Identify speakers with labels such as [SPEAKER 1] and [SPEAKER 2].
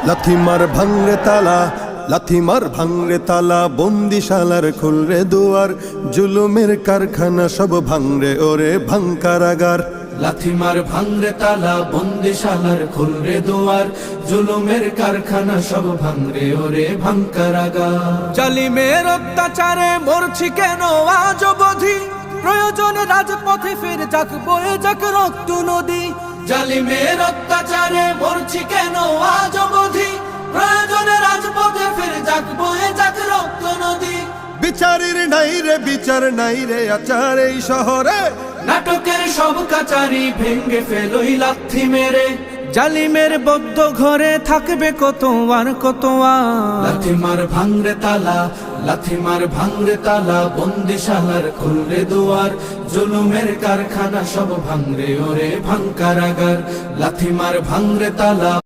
[SPEAKER 1] লাথিমার ভাঙরে তালা, লাথিমার ভাঙরে তালা, বন্দিশালার খুলরে দুয়ার, জুলুমের কারখানা সব ভাঙরে ওরে ভাঙ কারাগার।
[SPEAKER 2] লাথিমার ভাঙরে তালা, বন্দিশালার খুলরে দুয়ার, জুলুমের কারখানা সব ভাঙরে ওরে ভাঙ কারাগার।
[SPEAKER 3] জালিমের অত্যাচারে মরছি কেন আজ অবধি, প্রয়োজনে রাজপথে ফের যাক বয়ে যাক রক্ত নদী।
[SPEAKER 2] জালিমের অত্যাচারে মরছি কেন আজ অবধি, প্রয়োজনে রাজপথে ফের যাক বয়ে যাক রক্ত নদী।
[SPEAKER 1] বিচারের নাই রে বিচার নাই রে আচার এই শহরে,
[SPEAKER 2] নাটকের সব কাচারি ভেঙ্গে ফেলোই লাথি মেরে।
[SPEAKER 3] জালিমের বদ্ধ ঘরে থাকবে কত আর কত আর।
[SPEAKER 2] লাথিমার ভাঙরে তালা, লাথিমার ভাঙরে তালা, বন্দিশালার খুলরে দুয়ার, জুলুমের কারখানা সব ভাঙরে ওরে ভাঙ কারাগার। লাথিমার ভাঙরে তালা।